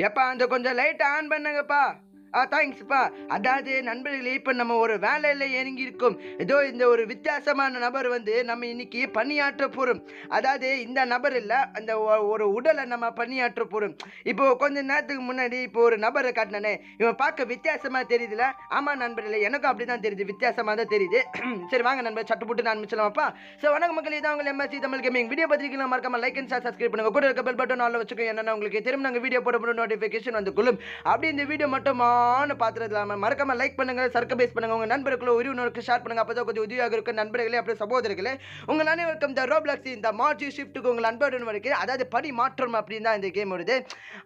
எப்பா அந்த கொஞ்சம் லைட் ஆன் பண்ணுங்கப்பா. தேங்க்ஸ்ப்பா. அதாவது நண்பர்களே, இப்போ நம்ம ஒரு வேலையில் இறங்கி இருக்கோம். ஏதோ இந்த ஒரு வித்தியாசமான நபர் வந்து நம்ம இன்னைக்கு பணியாற்ற போகிறோம். அதாவது இந்த நபர் இல்லை, அந்த ஒரு உடலை நம்ம பணியாற்ற போகிறோம். இப்போ கொஞ்ச நேரத்துக்கு முன்னாடி இப்போ ஒரு நபரை காட்டினே, இவன் பார்க்க வித்தியாசமாக தெரியுதுல? ஆமாம் நண்பர்களே, எனக்கும் அப்படி தான் தெரியுது, வித்தியாசமாக தான் தெரியுது. சரி வாங்க நண்பர், சட்டு போட்டு நான் மிச்சலாமாப்பா. ஸோ வணக்கம் மக்கள், இதான் உங்கள் எம்எஸ்சி தமிழ் கேமிங். வீடியோ பார்த்துருக்கீங்களா? மறக்காம லைக் அண்ட் சப்ஸ்கிரைப் பண்ணுங்க. கூட இருக்க பெல் பட்டன் ஆல்ல வச்சுக்கோங்க. என்னன்னா உங்களுக்கு திரும்ப நாங்கள் வீடியோ போட நோட்டிஃபிகேஷன் வந்து கொள்ளும். அப்படி இந்த வீடியோ மட்டும் பாத்துறது இல்லாம மறக்காம லைக் பண்ணுங்க, சர்க்கபேஸ் பண்ணுங்க, உங்க நண்பர்களுக்கு உறவினருக்கு ஷேர் பண்ணுங்க. அப்பதான் கொஞ்சம் உதவியாக இருக்கும். நண்பர்களே, அப்படியே சகோதரர்களே, உங்க அனைவருக்கும் இந்த ரோப்ளாக்ஸ் இந்த மார்ச் ஷிஃப்ட்டுக்கு உங்கள் அன்புடன் வருகிறது. அதாவது படி மாற்றம் அப்படின்னு தான் இந்த கேம் வருது.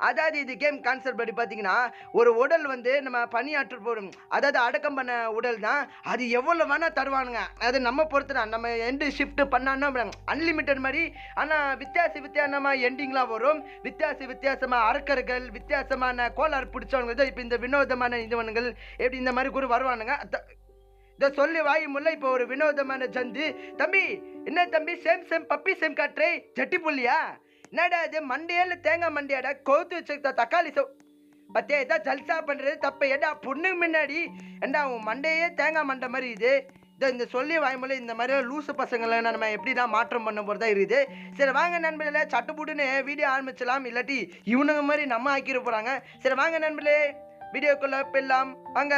அதாவது இந்த கேம் கான்செப்ட் படி பார்த்தீங்கன்னா, ஒரு உடல் வந்து நம்ம பணியாற்ற போடும், அதாவது அடக்கம் பண்ண உடல் தான். அது எவ்வளவு வேணா தருவானுங்க, அது நம்ம பொறுத்து தான். நம்ம எண்டு ஷிஃப்ட் பண்ணான்னா அன்லிமிட்டட் மாதிரி, ஆனால் வித்தியாசமாக எண்டிங்லாம் வரும். வித்தியாசமா அரக்கர்கள், வித்தியாசமான கோளாறு பிடிச்சவங்க இப்போ இந்த வினோதமான இதுவனுங்கள் எப்படி இந்த மாதிரி கூட வருவானுங்க. இதை சொல்லி வாய் முல்ல. இப்போ ஒரு வினோதமான ஜந்து. தம்பி என்ன தம்பி, சேம் பப்பி சேம் காட்டுறே, ஜட்டி புள்ளியா? என்னடா இது மண்டையில தேங்காய் மண்டையாடா, கோத்து வச்சுக்கிட்ட தக்காளி பத்தியா? இதான் ஜல்சா பண்றது தப்பு. ஏடா பொண்ணுக்கு முன்னாடி ஏண்டா உன் மண்டையே தேங்காய் மண்டை மாதிரி இது. இந்த சொல்லி வாய்மொழி இந்த மாதிரி லூசு பசங்களை நம்ம எப்படி தான் மாற்றம் பண்ண போகிறதா இருக்குது. சரி வாங்க நண்பர்களே, சட்டுப்புட்டுன்னு வீடியோ ஆரம்பிச்சலாம், இல்லாட்டி இவனுங்க மாதிரி நம்ம ஆக்கிட போகிறாங்க. சரி வாங்க நண்பர்களே, வீடியோக்குள்ளே போயிடலாம் வாங்க.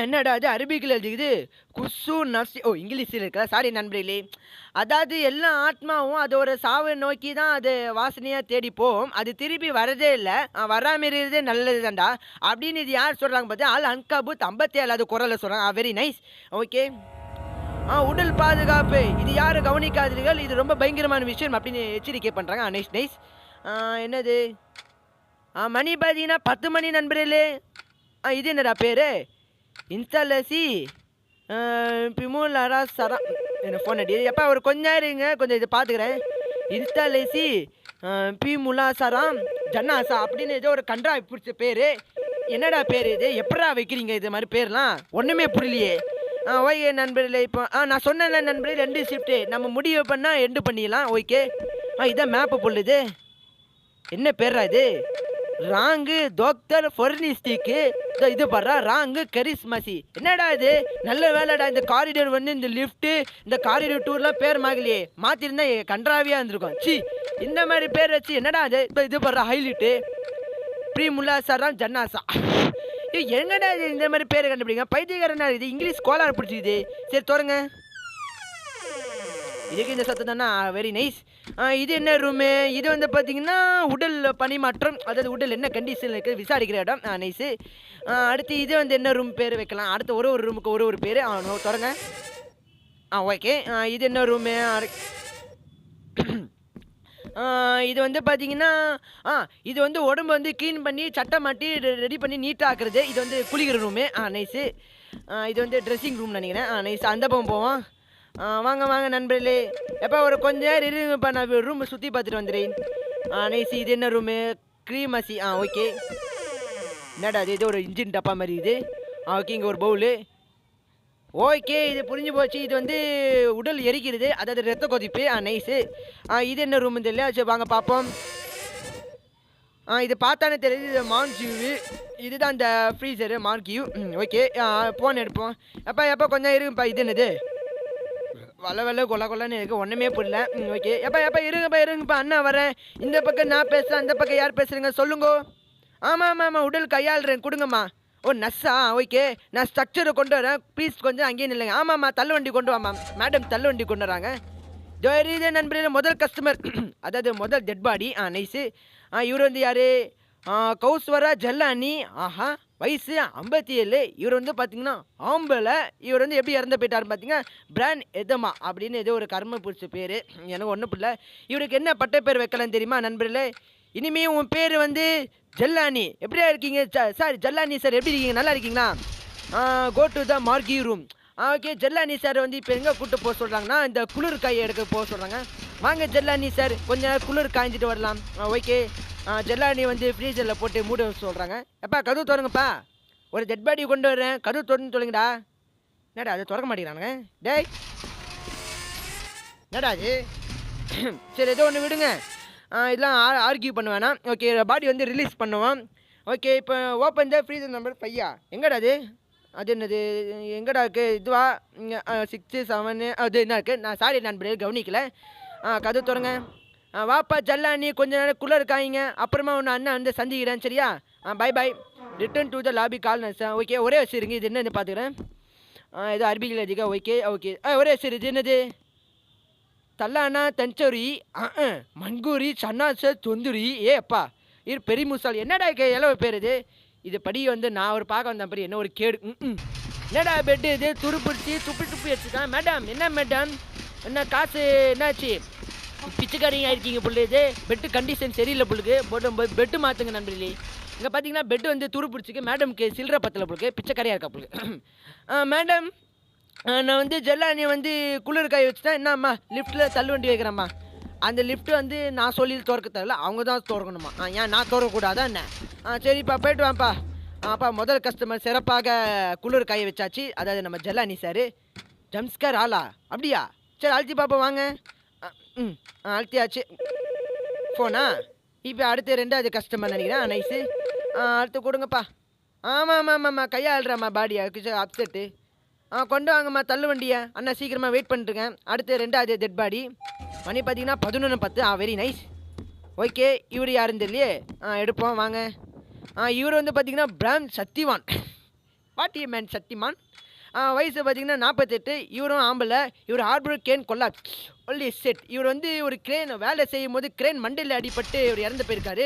என்னடா அது அரபிக்கில் எழுதிக்குது, குசு நர்சி. ஓ இங்கிலீஷில் இருக்கா, சாரி நண்பர்களே. அதாவது எல்லா ஆத்மாவும் அதோட சாவை நோக்கி தான் அது வாசனையாக தேடி போகும். அது திருப்பி வரதே இல்லை, வராமல் இருக்கிறதே நல்லது தான்டா அப்படின்னு இது யார் சொல்கிறாங்க பார்த்து ஆள் அன்காபூத் 57 குரலை சொல்கிறாங்க. Very nice. ஓகே. உடல் பாதுகாப்பு இது யாரும் கவனிக்காதீர்கள், இது ரொம்ப பயங்கரமான விஷயம் அப்படின்னு எச்சரிக்கை பண்ணுறாங்க. நைஸ். என்னது மணி பார்த்தீங்கன்னா 10 மணி நண்பர்களே. இது என்னடா பேர்? இன்ஸ்டாலசி பிமுலாரா சரா. எனக்கு ஃபோன் அடி எப்போ ஒரு கொஞ்சம் இருங்க, கொஞ்சம் இதை பார்த்துக்கிறேன். இன்ஸ்டாலேசி பிமுலா சராம் ஜன்னாசா அப்படின்னு ஏதோ ஒரு கன்றா பிடிச்ச பேர். என்னடா பேர் இது? எப்படா வைக்கிறீங்க இது மாதிரி பேர்லாம்? ஒன்றுமே புரியலையே. ஓகே நண்பர்களே, இப்போ நான் சொன்னேன்ல நண்பர்களே, 2 ஷிஃப்ட்டு நம்ம முடிவு பண்ணால் எண்டு பண்ணிடலாம். ஓகே. இதான் மேப்பு பொல்லுது. என்ன பேர்ரா இது? Wrong doctor forensic. இது பாடுறா, ராங்கு கரிஸ்மசி. என்னடா இது? நல்ல வேலைடா, இந்த காரிடர் வந்து இந்த லிஃப்ட்டு இந்த காரிடர் டூர்லாம் பேர் மாகலையே, மாற்றிருந்தா கன்றாவியாக இருந்திருக்கும். சி இந்த மாதிரி பேர் வச்சு என்னடா அது? இப்போ இது பாடுறா, ஹைலைட்டு ப்ரீமுல்லா சராம் ஜன்னாசா. என்னடா இது இந்த மாதிரி பேர் கண்டுபிடிங்க, பைத்தியக்காரனா இது? இங்கிலீஷ் கோளாறு பிடிச்சிது. சரி தோறுங்க, இதுக்கு இந்த சத்தம் தானே. Very nice. இது என்ன ரூமு? இது வந்து பார்த்தீங்கன்னா உடல் பணிமாற்றம், அதாவது உடல் என்ன கண்டிஷன் இருக்குது விசாரிக்கிற இடம். நைஸு. அடுத்து இது வந்து என்ன ரூம் பேர் வைக்கலாம்? அடுத்து ஒரு ரூமுக்கு ஒரு பேர் தொடங்க. ஓகே. இது என்ன ரூமு? இது வந்து பார்த்தீங்கன்னா இது வந்து உடம்பு வந்து க்ளீன் பண்ணி சட்டை மாட்டி ரெடி பண்ணி நீட்டாக ஆக்குறது. இது வந்து குளிக்கிற ரூமு. நைஸு. இது வந்து ட்ரெஸ்ஸிங் ரூம் நினைக்கிறேன். நைஸ். அந்த பக்கம் போவோம். வாங்க நண்பர்களே, எப்போ ஒரு கொஞ்ச நேரம் இருங்கப்பா, நான் ரூமை சுற்றி பார்த்துட்டு வந்துடுறேன். நைஸ். இது என்ன ரூமு? க்ரீமசி. ஓகே. என்னடா அது? இது ஒரு இன்ஜின் டப்பா மாதிரி இது. ஓகே. இங்கே ஒரு பவுலு. ஓகே, இது புரிஞ்சு போச்சு. இது வந்து உடல் எரிக்கிறது, அதாவது ரத்த கொதிப்பு. நைஸு. இது என்ன ரூம் தெரியல. சரி வாங்க பார்ப்போம். இது பார்த்தானே தெரியுது, இது மார்க்யூ. இதுதான் இந்த ஃப்ரீசரு மார்க்யூ. ஓகே. ஃபோன் எடுப்போம். எப்போ கொஞ்சம் இருங்கப்பா. இது என்னது? வள கொல்லன்னு இருக்குது, ஒன்றுமே புரியல. ஓகே. எப்போ இருங்கப்பா, அண்ணா வரேன். இந்த பக்கம் நான் பேசுகிறேன், அந்த பக்கம் யார் பேசுகிறீங்க சொல்லுங்கோ. ஆமாம் உடல் கையாளுறேன், கொடுங்கம்மா. ஓ நஸ்ஸா? ஓகே. நான் ஸ்ட்ரக்சரை கொண்டு வரேன், ப்ளீஸ் கொஞ்சம் அங்கேயே இல்லைங்க. ஆமாம்மா, தள்ளு வண்டி கொண்டு வாமா. மேடம் தள்ளு வண்டி கொண்டு வராங்க. இதே நண்பர்களே, முதல் கஸ்டமர், அதாவது முதல் டெட் பாடி. நைஸு. இவர் வந்து யார்? கௌஸ்வரா ஜல்லானி. ஆஹா, வயசு 57. இவர் வந்து பார்த்தீங்கன்னா ஆம்பளை. இவர் வந்து எப்படி இறந்து போயிட்டாருன்னு பார்த்தீங்கன்னா பிராண்ட் எதமா அப்படின்னு ஏதோ ஒரு கர்ம பிடிச்ச பேர். எனக்கு ஒன்றும் புரியல. இவருக்கு என்ன பட்ட பேர் வைக்கலாம் தெரியுமா நண்பர்களே? இனிமே உன் பேர் வந்து ஜல்லானி. எப்படியா இருக்கீங்க சார்? ஜல்லானி சார் எப்படி இருக்கீங்க? நல்லா இருக்கீங்களா? Go to the morgue room. Okay, ஜல்லானி சார் வந்து இப்போ எங்கே கூப்பிட்டு போக சொல்கிறாங்கன்னா இந்த குளிர் காய் எடுக்க போக சொல்கிறாங்க. வாங்க ஜல்லானி சார், கொஞ்ச நேரம் குளிர் காய்ஞ்சிட்டு வரலாம். ஓகே, ஜல்லானி வந்து ஃப்ரீசரில் போட்டு மூட சொல்கிறாங்க. எப்பா கதவு திறங்கப்பா, ஒரு டெட் பாடி கொண்டு வரேன், கதவு திறந்து சொல்லுங்கடா. என்னடா அது திறக்க மாட்டேங்கிறானுங்க? டேய் என்னடா அது? சரி ஏதோ ஒன்று விடுங்க, இதெல்லாம் ஆர்கியூ பண்ண வேணாம். ஓகே, பாடி வந்து ரிலீஸ் பண்ணுவோம். ஓகே, இப்போ ஓப்பன் த ஃப்ரீசர் நம்பர் 5. எங்கடா அது என்னது? எங்கடா இருக்குது? இதுவா 6 7 அது என்ன இருக்குது? நான் சாரி நண்பரே கவனிக்கல. கதவு திறங்க. வாப்பா ஜல்லானி, கொஞ்ச நேரம் குள்ளே இருக்காங்க, அப்புறமா ஒன்று அண்ணன் வந்து சந்திக்கிறேன் சரியா? Bye bye, return to the lobby call sir. Okay, ஒரே வச்சுருங்க, இது என்னன்னு பார்த்துக்கிறேன். ஏதோ அரபிக்கில் அதிகா. ஓகே ஓகே, ஒரே வச்சு இது என்னது? தல்லானா தஞ்சோரி மன்கூரி சன்னாச தொந்துரி. ஏ அப்பா, இது பெரிய முசால். என்னடா எவ்வளோ பேர் இது? இது படி வந்து நான் ஒரு பார்க்க வந்தேன் படி, என்ன ஒரு கேடு. என்னடா பெட்டு இது துருப்பிடிச்சி துப்பி வச்சுருக்கேன். மேடம் என்ன மேடம், என்ன காசு என்னாச்சு? பிச்சைக்காரிங்க ஆயிருக்கீங்க புள்ளு. இது பெட்டு கண்டிஷன் சரியில்லை புள்ளுக்கு, போட்டு பெட்டு மாற்றுங்க நண்பர்களே. இங்கே பார்த்தீங்கன்னா பெட்டு வந்து துருப்பிடிச்சிக்கு, மேடம்க்கு சில்லற பத்தில் புள்ளுக்கு, பிச்சைக்காரியாக இருக்கா புள்ளுக்கு. மேடம் நான் வந்து ஜல்லானியை வந்து குளிர் காய வச்சுட்டேன். என்னம்மா லிஃப்ட்டில் தள்ளு வண்டி வைக்கிறேம்மா. அந்த லிஃப்ட்டு வந்து நான் சொல்லி திறக்க தேவையில்ல, அவங்க தான் திறக்கணுமா. ஏன் நான் திறக்கக்கூடாதா என்ன? சரிப்பா போய்ட்டு வாப்பா. அப்பா முதல் கஸ்டமர் சிறப்பாக குளிர் காய வச்சாச்சு. அதாவது நம்ம ஜல்லானி சார். ஜம்ஸ்கர் ஆளா? அப்படியா? சரி அழுத்தி பாப்பா வாங்க. அழுத்தியாச்சு. ஃபோனா இப்போ அடுத்து 2வது கஸ்டமர் நினைக்கிறேன். நைஸு. அடுத்து கொடுங்கப்பா. ஆமாம் கையா ஆள்றாம்மா பாடியா அப்செட்டு. கொண்டு வாங்கம்மா தள்ளு வண்டியை. அண்ணா சீக்கிரமாக வெயிட் பண்ணிட்டுருக்கேன். அடுத்து 2வது டெட் பாடி. மணி பார்த்தீங்கன்னா 11:10. Very nice. ஓகே, இவர் யாருன்னு தெரியலையே. எடுப்போம் வாங்க. இவர் வந்து பார்த்தீங்கன்னா பிராம் சக்திவான். What man Shaktimaan. வயசு பார்த்தீங்கன்னா 48. இவரும் ஆம்பளை. இவர் harbour crane collapse. Holy shit. இவர் வந்து ஒரு கிரேன் வேலை செய்யும் போது கிரேன் மண்டையில் அடிபட்டு இவர் இறந்து போயிருக்காரு.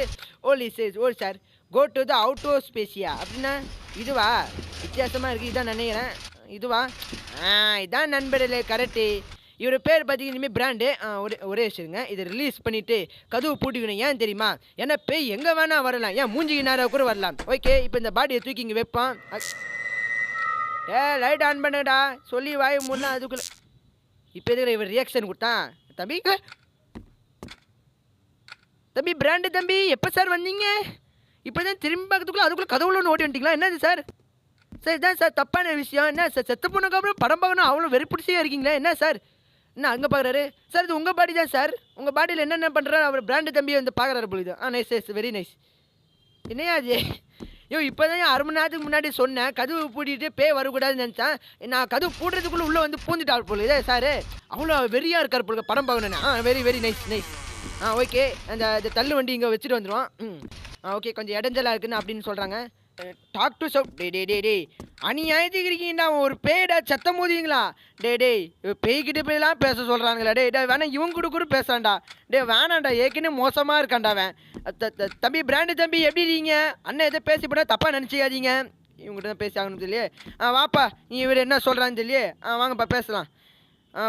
Holy shit. Oh sir, go to the outer ஸ்பேசியா. அப்படின்னா இதுவா? வித்தியாசமாக இருக்குது, இதான் நினைக்கிறேன். இதுவா? இதான் நண்பர்களே கரெக்டு. இவர் பேர் பார்த்தீங்கன்னா இனிமேல் பிராண்டு. ஒரே வச்சுருங்க, இதை ரிலீஸ் பண்ணிவிட்டு கதவு பூட்டிக்கணும். ஏன் தெரியுமா? ஏன்னா பேய் எங்கே வேணால் வரலாம், ஏன் மூஞ்சிக்கு நேரம் கூட வரலாம். ஓகே, இப்போ இந்த பாடியை தூக்கி இங்கே வைப்பான். லைட் ஆன் பண்ணுடா சொல்லி வாய் முன்னா அதுக்குள்ளே. இப்போ எதுக்கு இவர் ரியாக்ஷன் கொடுத்தான்? தம்பி பிராண்டு தம்பி, எப்போ சார் வந்தீங்க? இப்போ தான் திரும்பி பார்க்கறதுக்குள்ளே அதுக்குள்ளே கதவுல ஒன்று ஓட்டி வந்துட்டீங்களா? என்னது சார்? சார் இதான் சார் தப்பான விஷயம். என்ன சார் செத்து போனதுக்கப்புறம் படம் பார்க்கணும் அவ்வளோ வெறிப்பிடிச்சே இருக்கீங்களா? என்ன சார்? என்ன அங்கே பார்க்குறாரு? சார் இது உங்கள் பாடி தான் சார். உங்கள் பாடியில் என்னென்ன பண்ணுறாரு அவர் பிராண்டு தம்பி வந்து பார்க்குறாரு பொழுது. Nice nice, very nice. என்னையா அது? இப்போ தான் 1/2 மணி நேரத்துக்கு முன்னாடி சொன்னேன் கதவு பூட்டிட்டு பேய் வரக்கூடாதுன்னு நினச்சேன். நான் கதவு பூட்டுறதுக்குள்ளே உள்ளே வந்து பூந்துட்டார் பொழுது சார். அவ்வளோ வெறியாக இருக்கார் பொழுது படம் பார்க்கணுன்னு. Very very nice nice. Okay, அந்த தள்ளு வண்டி இங்கே வச்சுட்டு வந்துடுவோம். ஓகே, கொஞ்சம் இடைஞ்சலாக இருக்குன்னு அப்படின்னு சொல்கிறாங்க. Talk to sub. டே அநியாயத்துக்கு இருக்கீங்கடா, ஒரு பேடா சத்தம் மோதிங்களா? டே பேய்கிட்ட போயெல்லாம் பேச சொல்கிறாங்களா? டே வேணா இவங்க கூட பேசாண்டா. வேணாண்டா, ஏற்கனவே மோசமாக இருக்காண்டா அவன். தம்பி பிராண்டு தம்பி எப்படி இருக்கீங்க? அண்ணன் எதை பேசி போனால் தப்பாக நினச்சிக்காதீங்க. இவங்ககிட்ட தான் பேசி ஆகணும் இல்லையே. வாப்பா, நீ இவர் என்ன சொல்கிறான்னு தெரியலையே. வாங்கப்பா பேசலாம்.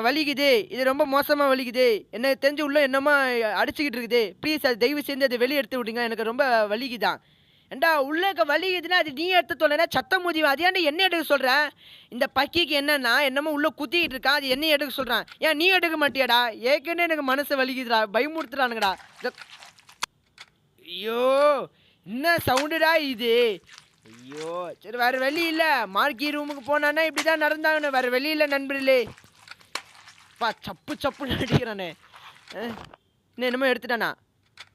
வலிக்குது, இது ரொம்ப மோசமாக வலிக்குது, என்ன தெரிஞ்சு உள்ள என்னமோ அடிச்சுக்கிட்டு இருக்குது. ப்ளீஸ் அது தயவு செஞ்சு அதை வெளியே எடுத்து விடுங்க, எனக்கு ரொம்ப வலிக்குதான். ஏண்டா உள்ளக்க வலிக்குதுன்னா அது நீ எடுத்து சொல்லனா சத்தம் மூதிவா? அது ஏன்டா என்ன எடுக்க சொல்கிறேன்? இந்த பக்கிக்கு என்னன்னா என்னமோ உள்ளே குத்திக்கிட்டு இருக்கா, அது என்ன எடுக்க சொல்கிறான்? ஏன் நீ எடுக்க மாட்டியாடா? ஏற்கனவே எனக்கு மனசு வலிக்குதுடா, பயமுறுத்துறானுங்கடா. ஐயோ என்ன சவுண்டுடா இது? ஐயோ சரி, வேறு வழி இல்லை. மார்க்கி ரூமுக்கு போனான்னா இப்படி தான் நடந்தாங்கண்ணே, வேறு வழி இல்லை நண்பர்களே. சப்புன்னு அடிக்கிறானே. என்னமோ எடுத்துட்டானா?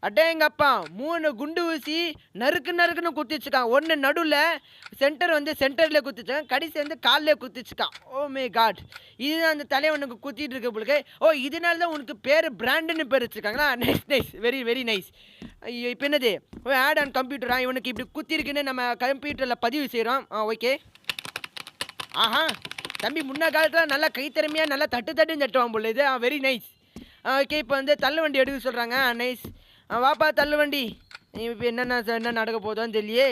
அடேங்கப்பா, 3 குண்டு ஊசி நறுக்குன்னு குத்திச்சுக்கான். ஒன்று நடுவில் சென்டரில் குத்திச்சான், கடைசி வந்து காலில் குத்திச்சுக்கான். ஓ மே காட், இதுதான் அந்த தலைவனுக்கு குத்திட்டு இருக்க பிள்ளைக்கு. ஓ இதனால தான் உனக்கு பேர் பிராண்டுன்னு பேர் வச்சுருக்காங்களா? Nice nice, very very nice. ஐயோ இப்போ என்னது? ஆட் ஆன் கம்ப்யூட்டரா? இவனுக்கு இப்படி குத்திருக்குன்னு நம்ம கம்ப்யூட்டரில் பதிவு செய்கிறோம். ஓகே. ஆஹா தம்பி, முன்ன காலத்தில் நல்லா கைத்திறமையாக நல்லா தட்டுன்னு தட்டுவான் போல இது. Very nice. ஓகே, இப்போ வந்து தள்ளு வண்டி எடுக்க சொல்கிறாங்க. நைஸ். வாப்பா தள்ளு வண்டி. இப்போ என்ன நடக்க போதோன்னு தெரியலையே.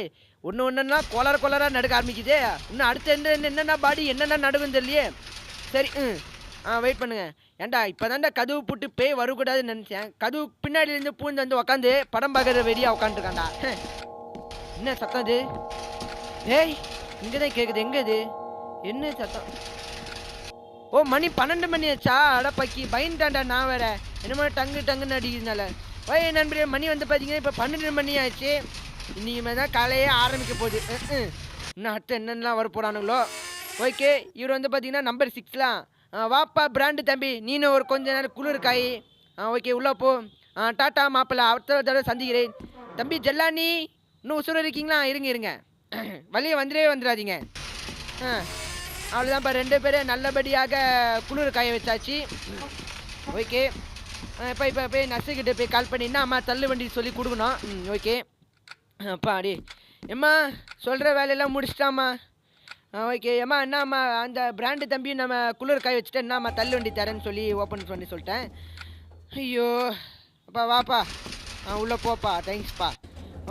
ஒன்று கொலராக நடக்க ஆரம்பிக்குதே. இன்னும் அடுத்து என்னென்ன பாடி என்னென்ன நடக்குன்னு தெரியலையே. சரி வெயிட் பண்ணுங்க. ஏன்டா இப்போ தான்டா கதவு போட்டு பேய் வரக்கூடாதுன்னு நினச்சேன். கதவு பின்னாடியிலேருந்து பூந்து வந்து உக்காந்து படம் பார்க்குற வெறியாக உக்காந்துருக்காண்டா. என்ன சத்தம் இது? ஏய் இங்கே தான் கேட்குது. எங்கே இது? என்ன சத்தம்? ஓ மணி 12 மணி ஆச்சா? அடப்பக்கி பயந்துட்டான்டா நான் வேற. என்னமோ டங்குன்னு அடிக்கிறதுனால. ஓய் நண்பரே, மணி வந்து பார்த்தீங்கன்னா இப்போ 12 மணி ஆச்சு. இன்றைக்கி தான் காலையே ஆரம்பிக்க போகுது. இன்னும் அடுத்து என்னென்னலாம் வர போகிறானுங்களோ. ஓகே, இவர் வந்து பார்த்தீங்கன்னா நம்பர் 6லாம். வாப்பா பிராண்டு தம்பி, நீனும் ஒரு கொஞ்ச நேரம் குளிர் காய். ஓகே உள்ளே போ. டாட்டா மாப்பிள்ளை, அடுத்த தடவை சந்திக்கிறேன். தம்பி ஜெல்லானி, இன்னும் உசுர இருக்கீங்களா? இருங்க வழியை வந்துடாதீங்க. அவ்வளோதான்ப்பா, 2 பேரும் நல்லபடியாக குளிர் காய வச்சாச்சு. ஓகே, இப்போ போய் நர்ஸுக்கிட்ட போய் கால் பண்ணினா அம்மா தள்ளு வண்டி சொல்லி கொடுக்கணும். ஓகே அப்பா அடி எம்மா சொல்கிற வேலையெல்லாம் முடிச்சிட்டாம்மா. ஓகே அம்மா, என்னம்மா அந்த பிராண்டு தம்பியும் நம்ம குளிர் காய வச்சுட்டு என்னம்மா தள்ளு வண்டி தரேன்னு சொல்லி ஓப்பன் பண்ணி சொல்லிட்டேன். ஐயோ அப்பா வாப்பா, உள்ளே போப்பா. தேங்க்ஸ்ப்பா.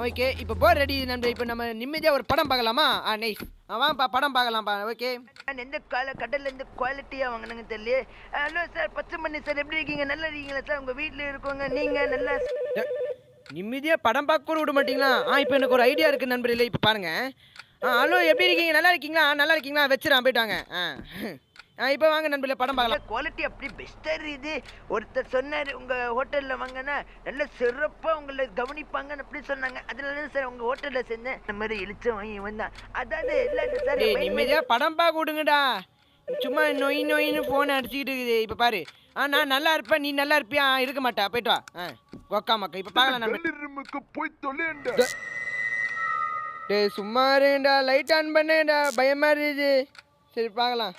ஓகே, இப்போ போர் ரெடி நண்பர். இப்போ நம்ம நிம்மதியாக ஒரு படம் பார்க்கலாமா? நைஸ், வாப்பா படம் பார்க்கலாம்ப்பா. ஓகே, நான் எந்த கடல்ல இருந்து குவாலிட்டியாக வாங்கினாங்க தெரியல. ஹலோ சார், 10 மணி சார், எப்படி இருக்கீங்க? நல்லா இருக்கீங்களா சார்? உங்கள் வீட்டில் இருக்கவங்க நீங்கள் நல்லா நிம்மதியாக படம் பார்க்க கூட விட மாட்டீங்களா? இப்போ எனக்கு ஒரு ஐடியா இருக்குது நண்பர். இல்லை இப்போ பாருங்கள். ஹலோ எப்படி இருக்கீங்க? நல்லா இருக்கீங்களா? வச்சுறான் போயிட்டாங்க. இப்போ வாங்க நண்பர்களே படம் பார்க்கலாம். குவாலிட்டி அப்படி பெஸ்ட்டாக இருக்குது. ஒருத்தர் சொன்னார் உங்கள் ஹோட்டலில் வாங்கினா நல்ல சிறப்பாக உங்களை கவனிப்பாங்கன்னு அப்படி சொன்னாங்க. அதனால சார் உங்கள் ஹோட்டலில் செஞ்சேன். இந்த மாதிரி எழுச்சம் வாங்கி வந்தான். அதாவது எல்லாரும் சார் நிம்மதியாக படம் பார்க்க விடுங்கடா. சும்மா நொயின்னு ஃபோனை அடிச்சுக்கிட்டு இருக்குது. இப்போ பாரு, நான் நல்லா இருப்பேன், நீ நல்லா இருப்பியா? இருக்க மாட்டா, போயிட்டு வா. கொக்கா மக்கா. இப்போ பார்க்கலாம் நம்ம. போய் தொலைண்டா. டேய் சும்மா இருங்கடா, லைட் ஆன் பண்ணுடா, பயமா இருக்குது. சரி பார்க்கலாம்.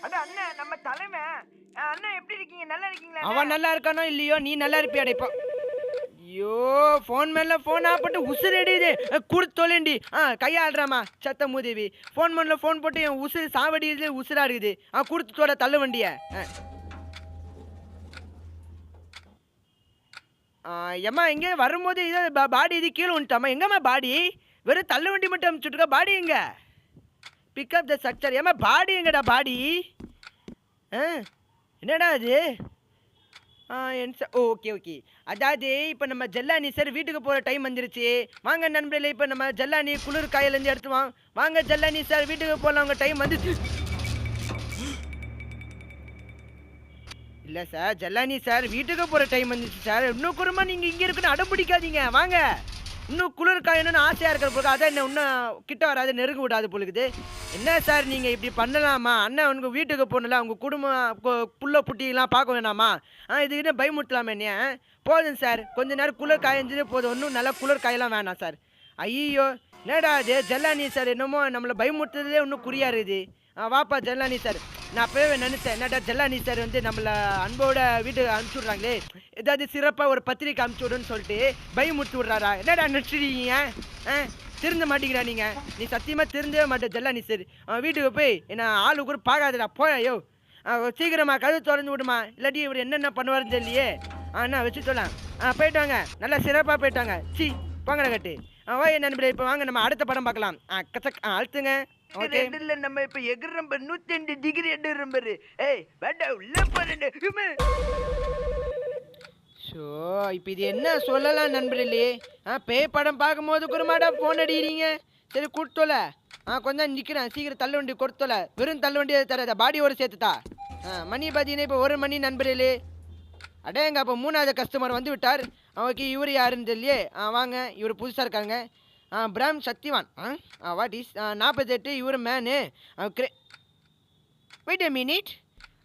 அண்ணா நம்ம தலைமை அண்ணா எப்படி இருக்கீங்க? நல்லா இருக்கீங்களா? அவன் நல்லா இருக்கானோ இல்லையோ, நீ நல்லா இருப்பியாடா இப்போ? ஐயோ ஃபோன் மேலே ஃபோன் ஆப்பட்டு உசுறு அடியுது. கொடுத்து தொலைண்டி. கையாடுறாமா சத்த மூதேவி. ஃபோன் மேலே ஃபோன் போட்டு என் உசுறு சாவடியுது, உசுரா இருக்குது. கொடுத்து தொலை தள்ளு வண்டியை. ஏம்மா எங்கே வரும்போது இது பாடி இது கீழே வந்துட்டாம்மா. எங்கம்மா பாடி? வெறும் தள்ளு வண்டி மட்டும் அனுப்பிச்சுட்டுருக்கா. பாடி எங்க? Pick up the structure. ஏம்மா பாடி எங்கடா? பாடி என்னடா அது? ஓகே. அதாவது இப்போ நம்ம ஜெல்லானி சார் வீட்டுக்கு போகிற டைம் வந்துருச்சு. வாங்க நண்பர்களே, இப்போ நம்ம ஜெல்லானி குளிர் காயிலேருந்து எடுத்துவாங்க. வாங்க ஜெல்லானி சார் வீட்டுக்கு போகலாம், உங்கள் டைம் வந்துச்சு. இல்லை சார், ஜெல்லானி சார் வீட்டுக்கு போகிற டைம் வந்துச்சு சார். இன்னும் குருமா நீங்கள் இங்கே இருக்குன்னு அடம் பிடிக்காதீங்க. வாங்க, இன்னும் குளிர் காயணும்னு ஆசையாக இருக்கிற போது அதான் என்ன இன்னும் கிட்ட வராது, நெருங்க விடாது பொழுது. என்ன சார் நீங்கள் இப்படி பண்ணலாமா? அண்ணன் உங்கள் வீட்டுக்கு போகணும்ல, உங்கள் குடும்பம் புள்ள புட்டிலாம் பார்க்க வேணாமா? இது என்ன பயமுறுத்தலாமே என்ன? போதும் சார், கொஞ்ச நேரம் குளிர் காயஞ்சதே போதும், இன்னும் நல்லா குளிர் காயெல்லாம் வேணாம் சார். ஐயோ என்னடா அது ஜெல்லானி சார் என்னமோ நம்மளை பயமுறுத்துறதே இன்னும் குறியா இருக்குது. வாப்பா ஜெல்லானி சார். நான் அப்பவே நினச்சேன், என்னடா ஜெல்லானி சார் வந்து நம்மளை அன்போட வீட்டுக்கு அனுப்பிச்சி விட்றாங்களே, ஏதாவது சிறப்பாக ஒரு பத்திரிக்கை அனுப்பிச்சி விடுன்னு சொல்லிட்டு பயமுறுத்தி விட்றாரா? என்னடா நினச்சிருக்கீங்க? திருந்த மாட்டேங்கிறா நீங்கள். நீ சத்தியமாக திருந்தவே மாட்டேன் ஜெல்லானி சார். வீட்டுக்கு போய் என்ன ஆளு கூட பார்க்காதடா, போயோ. சீக்கிரமா கதவு திறந்து விடுமா, இல்லாட்டி இவர் என்னென்ன பண்ணுவாருன்னு தெரியலையே. அண்ணா வச்சு சொல்லலாம். போயிட்டாங்க, நல்லா சிறப்பாக போயிட்டாங்க. சி போங்கடா கட்டு. ஓய் நண்பரே, இப்போ வாங்க நம்ம அடுத்த படம் பார்க்கலாம். அழுத்துங்க. நம்ம இப்ப எகிரம் 102 டிகிரி எடுறோம் பாரு. ஏய் வேண்டா உள்ள போறேன். ஸோ இப்போ இது என்ன சொல்லலாம் நண்பர்களே? பேய் படம் பார்க்கும்போது குருமாடா ஃபோன் அடிக்கிறீங்க. சரி கொடுத்தோல. கொஞ்சம் நிற்கிறேன், சீக்கிரம் தள்ளு வண்டி கொடுத்தோல. வெறும் தள்ளு வண்டியை தராத, பாடியோடு சேர்த்துட்டா. மணி பார்த்தீங்கன்னா இப்போ 1 மணி நண்பர்களே. அடேங்க, அப்போ 3வது கஸ்டமர் வந்து விட்டார். ஓகே, இவர் யாருன்னு தெரியலையே. வாங்க, இவர் புதுசாக இருக்காங்க. பிராம் சக்திவான். What is 48. இவர் மேனு. Wait a minute.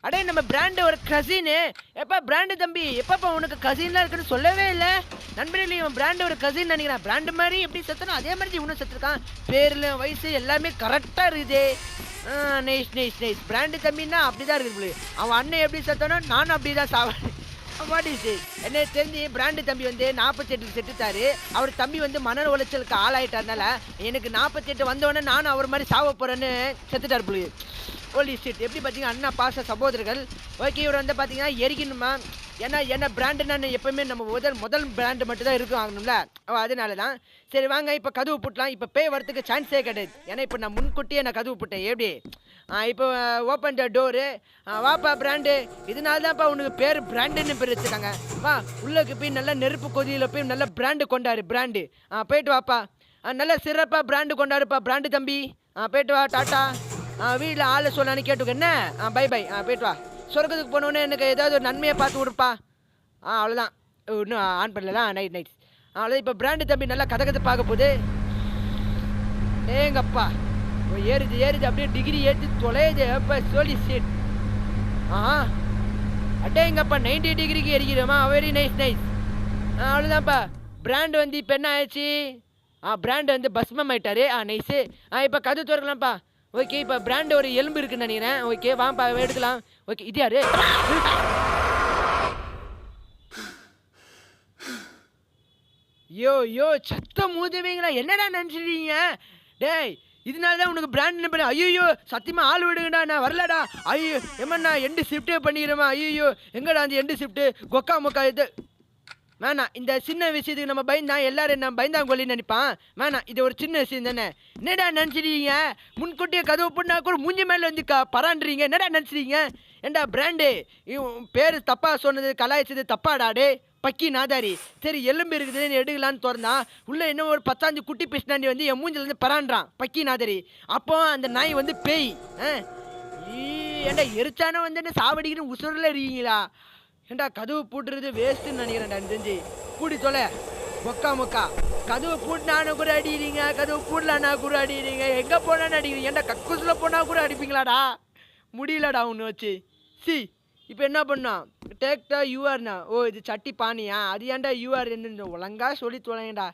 அடே நம்ம பிராண்டு ஒரு கசின்னு. எப்போ பிராண்டு தம்பி, எப்பப்போ உனக்கு கசின்லாம் இருக்குன்னு சொல்லவே இல்லை நண்பர்களே. இவன் பிராண்டு ஒரு கசின்னு நினைக்கிறான். பிராண்டு மாதிரி எப்படி செத்தனோ அதே மாதிரி இவனும் செத்துருக்கான். பேரில் வயசு எல்லாமே கரெக்டாக இருக்குது. நைஸ். பிராண்டு தம்பின்னா அப்படி தான் இருக்குது. அவன் அண்ணன் எப்படி செத்தானோ நானும் அப்படி தான் சாவேன். What is it? என்ன தெரிஞ்சு பிராண்டு தம்பி வந்து 48 செத்துட்டாரு. அவர் தம்பி வந்து மன உளைச்சலுக்கு ஆளாயிட்டதுனால எனக்கு 48 வந்தோடனே நானும் அவர் மாதிரி சாவ போகிறேன்னு செத்துட்டார் புள்ளி. ஹோலி ஷிட் எப்படி பார்த்தீங்கன்னா அண்ணா பாச சகோதரர்கள். ஓகே இவர் வந்து பார்த்தீங்கன்னா எரிக்கணுமா, ஏன்னா என்ன பிராண்டுன்னு எப்பவுமே நம்ம முதல் பிராண்டு மட்டும் தான் இருக்கும் ஆகணும்ல, அதனால தான். சரி வாங்க இப்போ கதவு போட்டலாம். இப்போ பேய் வரத்துக்கு சான்ஸே கிடையாது, ஏன்னா இப்போ நான் முன்கூட்டியே நான் கதவு போட்டேன். எப்படி இப்போ ஓப்பன் த டோரு. வாப்பா பிராண்டு, இதனால தான்ப்பா உனக்கு பேர் பிராண்டுன்னு பேர் வச்சுருக்காங்க. வா உள்ளக்கு போய் நல்லா நெருப்பு கொதியில் போய் நல்லா பிராண்டு கொண்டாரு. பிராண்டு போயிட்டு வாப்பா, நல்லா சிறப்பாக பிராண்டு கொண்டாருப்பா பிராண்டு தம்பி. போயிட்டு வா, டாட்டா. வீட்டில் ஆளை சொல்லான்னு கேட்டுக்க என்ன. பை பை, போயிட்டு வா. சொர்க்கத்துக்கு போனோடனே எனக்கு ஏதாவது ஒரு நன்மையை பார்த்து கொடுப்பா. அவ்வளோதான், இன்னும் ஆன் பண்ணலாம். நைட் அவ்வளோதான். இப்போ பிராண்டு தம்பி நல்லா கதை பார்க்க போகுது. ஏங்கப்பா ஏறுது அப்படியே டிகிரி ஏற்றி தொலையுது. அப்போ சோலி சீட். அட்டேங்கப்பா 90 டிகிரிக்கு எரிக்கிறோமா. Very nice. அவ்வளோதான்ப்பா. பிராண்டு வந்து இப்போ என்ன ஆயிடுச்சு, பிராண்டு வந்து பஸ்மம் ஆயிட்டாரு. நைஸு. இப்போ கது திறக்கலாம்ப்பா. ஓகே இப்போ பிராண்டு ஒரு எலும்பு இருக்குன்னு நினைக்கிறேன். ஓகே வாப்பா எடுக்கலாம். ஓகே இது யாரு? யோ சத்தம் மூதுவீங்களா, என்னடா நினச்சிட்டீங்க? டேய் இதனால தான் உனக்கு பிராண்ட் பண்ண. ஐயோ சத்தியமா ஆள் விடுங்கடா, நான் வரலடா. ஐயோ ஏமண்ணா எண்டு ஷிஃப்ட்டே பண்ணிக்கிறேமா. ஐயோ எங்கடா அந்த எண்டு ஷிஃப்ட்டு கொக்கா மொக்கா இது வேணாம். இந்த சின்ன விஷயத்துக்கு நம்ம பயந்தான் எல்லாரும் என்ன பயந்தாங்கொல்லின்னு நினைப்பான். வேணாம், இது ஒரு சின்ன விஷயம் தானே. என்னடா நினச்சிட்டீங்க, முன்கூட்டியே கதவு போட்டா கூட மூஞ்சி மேலே வந்து பராண்டுறீங்க. என்னடா நினச்சிட்டீங்க? ஏண்டா பிராண்டு பேர் தப்பாக சொன்னது கலாய்ச்சது தப்பாடாடே பக்கி நாதாரி. சரி எலும்பு இருக்குதுன்னு எடுக்கலான்னு திறந்தா உள்ளே இன்னும் ஒரு 10 குட்டி பிஸ்னாண்டி வந்து என் மூஞ்சிலேருந்து பரான்றான் பக்கி நாதாரி. அப்போ அந்த நாய் வந்து பேய். ஏண்டா எரிச்சானோ வந்து என்ன சாவடிக்கிட்டு உசுரில் இருக்கீங்களா? ஏண்டா கதவு பூட்டுறது வேஸ்ட்டுன்னு நினைக்கிறேன்டா. தெரிஞ்சு பூடி தொலை மொக்கா. கதவு பூட்டினானு கூட அடிக்கிறீங்க, கதவு பூட்டலான்னா கூட அடிக்கிறீங்க, எங்கே போனான்னு அடிக்கிறீங்க. ஏண்டா கக்கூசில் போனால் கூட அடிப்பீங்களாடா? முடியலடா ஒன்று வச்சு. இப்போ என்ன பண்ணோம், டேக்டா யூஆர்னா. இது சட்டி பானியா, அது ஏன்டா யூஆர் என்ன ஒழுங்கா சொல்லி தொலைங்கடா.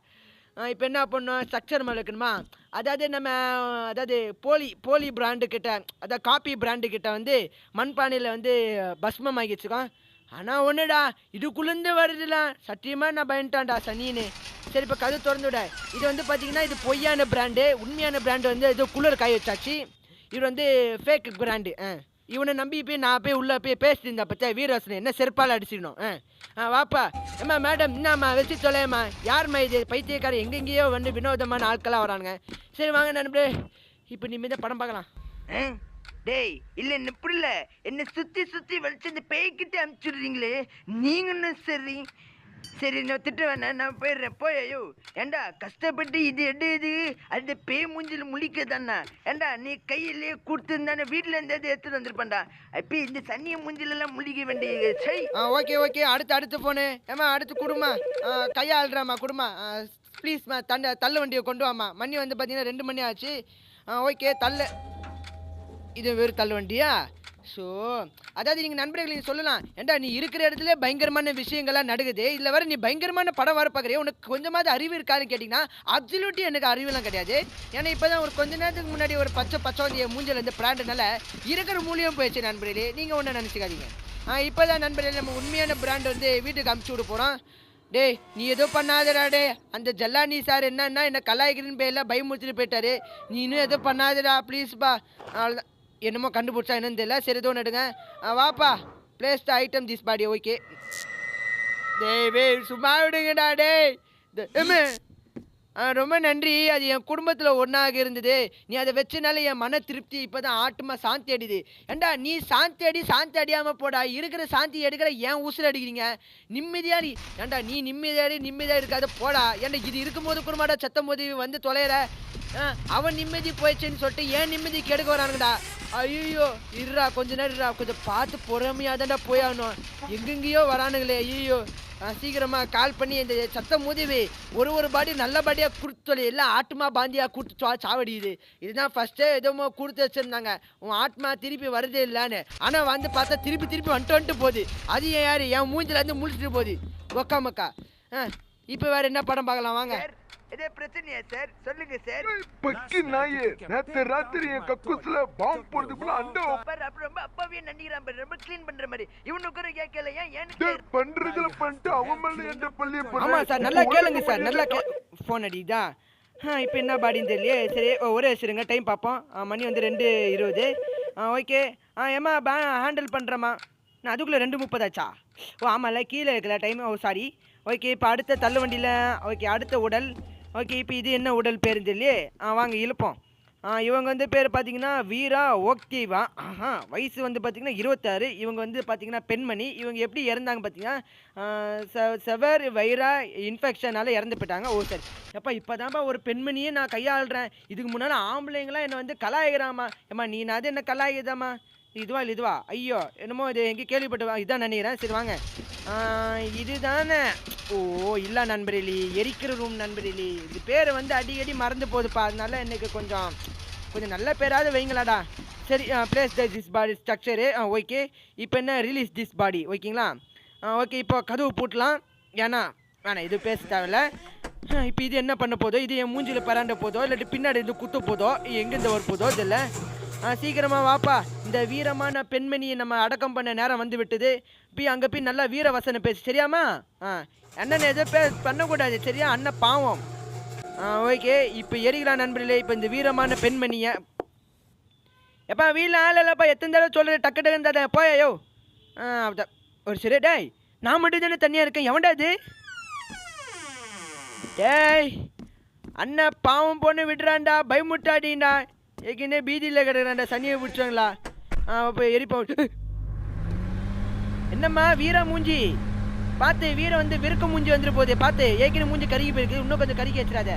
இப்போ என்ன பண்ணோம், ஸ்ட்ரக்சர் மேலே இருக்கணுமா. அதாவது போலி பிராண்டு கிட்ட, அதாவது காப்பி பிராண்டு கிட்ட வந்து மண்பானையில் வந்து பஸ்மம் ஆகி வச்சுக்கோம். ஆனால் ஒன்றுடா இதுக்குள்ளேருந்து வருதுலாம், சத்தியமாக நான் பயன்ட்டான்டா சனின்னு. சரி இப்போ கதை திறந்து விட. இது வந்து பார்த்தீங்கன்னா இது பொய்யான பிராண்டு. உண்மையான பிராண்டு வந்து ஏதோ குளிர் காய வச்சாச்சு. இவர் வந்து ஃபேக் பிராண்டு. இவனை நம்பி போய் நான் போய் உள்ளே போய் பேசிட்டு இருந்தா பச்சா வீரவாசனை என்ன செருப்பால் அடிச்சிடணும். வாப்பா ஏம்மா மேடம் என்னம்மா வச்சு தொலையம்மா. யார்மா இது பைத்தியக்காரர், எங்கெங்கேயோ வந்து வினோதமான ஆட்களாக வரானுங்க. சரி வாங்க நண்பரே, இப்போ நீ மீத படம் பார்க்கலாம். டேய் இல்லை என்ன புரியல, என்னை சுற்றி வலிச்சு இந்த பேய்கிட்ட அனுப்பிச்சுடுறீங்களே நீங்களும். சரி நான் திட்ட வேணாம், நான் போயிடுறேன். போயோ ஏண்டா கஷ்டப்பட்டு இது அந்த பேய் மூஞ்சில் முழிக்க தானே. ஏண்டா நீ கையிலேயே கொடுத்துருந்தானே வீட்டில் இருந்தாவது எடுத்துட்டு வந்துருப்பான்டா. அப்போ இந்த சனியை மூஞ்சிலெல்லாம் முழிக்க வேண்டிய. சரி ஓகே அடுத்து போனே. ஏமா அடுத்து கொடுமா, கையாளுறாம்மா கொடுமா ப்ளீஸ்மா. தள்ளு வண்டியை கொண்டு வாம்மா. மணி வந்து பார்த்தீங்கன்னா 2 மணி ஆச்சு. ஓகே தள்ளு. இது வெறும் தள்ளு வண்டியா? ஸோ அதாவது நீங்கள் நண்பர்கள் நீங்கள் சொல்லலாம், ஏண்டா நீ இருக்கிற இடத்துல பயங்கரமான விஷயங்கள்லாம் நடக்குது, இதில் வர நீ பயங்கரமான படம் வர பார்க்குறிய, உனக்கு கொஞ்சமாவது அறிவு இருக்காதுன்னு கேட்டிங்கன்னா அப்சல்யூட்லி எனக்கு அறிவுலாம் கிடையாது. ஏன்னா இப்போ தான் ஒரு கொஞ்ச நேரத்துக்கு முன்னாடி ஒரு பச்சை மூஞ்சில் இருந்து பிராண்டுனால இருக்கிற மூலியம் போயிடுச்சு நண்பர்களே. நீங்கள் ஒன்றும் நினச்சிக்காதீங்க. இப்போ தான் நண்பர்களே நம்ம உண்மையான பிராண்ட் வந்து வீட்டுக்கு அமுச்சு விட போகிறோம். டேய் நீ எதுவும் பண்ணாதடா. டே அந்த ஜல்லானி சார் என்னன்னா என்ன கலாய்க்கிறன்னு பேரில் பயமுறுத்திட்டு போயிட்டாரு. நீ இன்னும் எதுவும் பண்ணாதடா ப்ளீஸ்ப்பா. அவ்வளோதான், என்னமோ கண்டுபிடிச்சா என்னன்னு தெரியல. சரி எதுவும் நடுங்க. வாப்பா place the item this body. Okay டேய் சும்மா விடுங்கடா. டேய் ரொம்ப நன்றி. அது என் குடும்பத்தில் ஒன்றாக இருந்தது. நீ அதை வச்சனால என் மன திருப்தி இப்போ தான் ஆட்டுமா சாந்தி அடிது. ஏண்டா நீ சாந்தி அடியாமல் போடா. இருக்கிற சாந்தி எடுக்கிற ஏன் உசுறு அடிக்கிறீங்க? நிம்மதியாக ஏண்டா நீ நிம்மதியாக இருக்காத போடா. ஏண்டா இது இருக்கும்போது குடும்படா சத்தம் போது வந்து தொலைகிற. அவன் நிம்மதி போயிடுச்சுன்னு சொல்லிட்டு ஏன் நிம்மதி கெடுக்க வரானுங்கடா. ஐயோ இருடா கொஞ்ச நேரம் இருடா, கொஞ்சம் பார்த்து பொறுமையாக தான்டா போயாகணும். எங்கெங்கேயோ வரானுங்களே. ஐயோ சீக்கிரமாக கால் பண்ணி இந்த சத்தம் மூதேவி ஒரு பாடி நல்ல பாடியாக கொடுத்து எல்லாம் ஆட்டுமா பாந்தியாக கொடுத்து சாவடியுது. இதுதான் ஃபஸ்ட்டே எதோ கொடுத்து வச்சுருந்தாங்க, உன் ஆத்மா திருப்பி வருதே இல்லைன்னு. ஆனால் வந்து பார்த்தா திருப்பி வந்துட்டு போகுது. அது ஏன் யார் என் மூஞ்சில் இருந்து முழிச்சிட்டு போகுது மக்கா. இப்போ வேறு என்ன படம் பார்க்கலாம் வாங்க. இதே பிரச்சனையா சார்? சொல்லுங்க சார். பக்கி நாயே, நேத்து ராத்திரி என் கக்கூஸ்ல பாம்பு போடுறதுக்குள்ள அண்டை ரொம்ப அப்பாவே நண்டிக்கிறான், ரொம்ப க்ளீன் பண்ற மாதிரி. இவனுக்கு ஒரு கேட்கலையா? எனக்கு பண்றதுல பண்ணிட்டு அவன் மேல எந்த பள்ளியை ஆமா சார் நல்லா கேளுங்க சார், நல்லா ஃபோன் அடிக்குதா? இப்போ என்ன பாடின்னு தெரியலையே. சரி ஒரே வச்சுருங்க, டைம் பார்ப்போம். மணி வந்து 2:20. ஓகே ஏம்மா ஹேண்டில் பண்ணுறேம்மா. நான் அதுக்குள்ளே 2:30 ஆச்சா? ஓ ஆமாம்ல, கீழே இருக்கல டைம். ஓ சாரி. ஓகே இப்போ அடுத்த தள்ளு வண்டியில். ஓகே அடுத்த உடல். ஓகே இப்போ இது என்ன உடல் பேருன்னு இல்லையே. வாங்க இழுப்போம். இவங்க வந்து பேர் பார்த்தீங்கன்னா வீரா ஓக்தீவா. வயசு வந்து பார்த்தீங்கன்னா 26. இவங்க வந்து பார்த்தீங்கன்னா பெண்மணி. இவங்க எப்படி இறந்தாங்க பார்த்தீங்கன்னா செவர் வைரா இன்ஃபெக்ஷனால் இறந்து போயிட்டாங்க. ஓ சரி. எப்பா இப்போதான்ப்பா ஒரு பெண்மணியே நான் கையாளுறேன். இதுக்கு முன்னால் ஆம்பளைங்களாம் என்னை வந்து கலாய்கிறாம்மா. ஏம்மா நீ நான் என்ன கலாய்க்குதாம்மா? இதுவா ஐயோ என்னமோ இது எங்கே கேள்விப்பட்டு இதான் நினைக்கிறேன். சரி வாங்க. இதுதானே. ஓ இல்லை நண்பரேலி, எரிக்கிற ரூம் நண்பரேலி. இது பேர் வந்து அடிக்கடி மறந்து போகுதுப்பா. அதனால எனக்கு கொஞ்சம் நல்ல பேராவது வைங்களாடா. சரி place this body structure. Okay இப்போ என்ன ரிலீஸ் திஸ் பாடி. ஓகேங்களா? ஓகே இப்போ கதவு பூட்டலாம். ஏன்னா வேணாம் இது பேச தேவையில்ல. இப்போ இது என்ன பண்ண போதோ, இது என் மூஞ்சியில் பராண்ட போதோ இல்லாட்டி பின்னாடி இது குத்த போதோ எங்கேருந்து வர போதோ இதில்லை. சீக்கிரமா வாப்பா. இந்த வீரமான பெண்மணியை நம்ம அடக்கம் பண்ண நேரம் வந்து விட்டது. போய் அங்கே போய் நல்லா வீர வசனம் பேசு சரியாம்மா? அண்ணன் எதோ பண்ணக்கூடாது சரியா? அண்ணன் பாவம். ஓகே இப்போ எரிக்கலாம் நண்பர்களே. இப்போ இந்த வீரமான பெண்மணியை எப்பா வீட்டில் ஆள் இல்லைப்பா. எத்தனை தடவை சொல்கிறேன் டக்கு டக்குன்னு தானே போயோ. அப்படிதான் ஒரு சரி. டேய் நான் மட்டும் தானே தனியாக இருக்கேன். எவன்டா அது? டேய் அண்ணன் பாவம் பொண்ணு விடுறான்டா, பயமுட்டாடின்டா. ஏற்கனவே பீதியில் கிடக்குறான்டா, சனியை பிடிச்சாங்களா? இப்போ எரிப்போம். என்னம்மா வீரா மூஞ்சி பார்த்து, வீரம் வந்து விருக்க மூஞ்சி வந்துட்டு போகுது பார்த்து. ஏற்கனவே மூஞ்சி கருகி போயிருக்கு, இன்னும் கொஞ்சம் கருகி வச்சிடாத.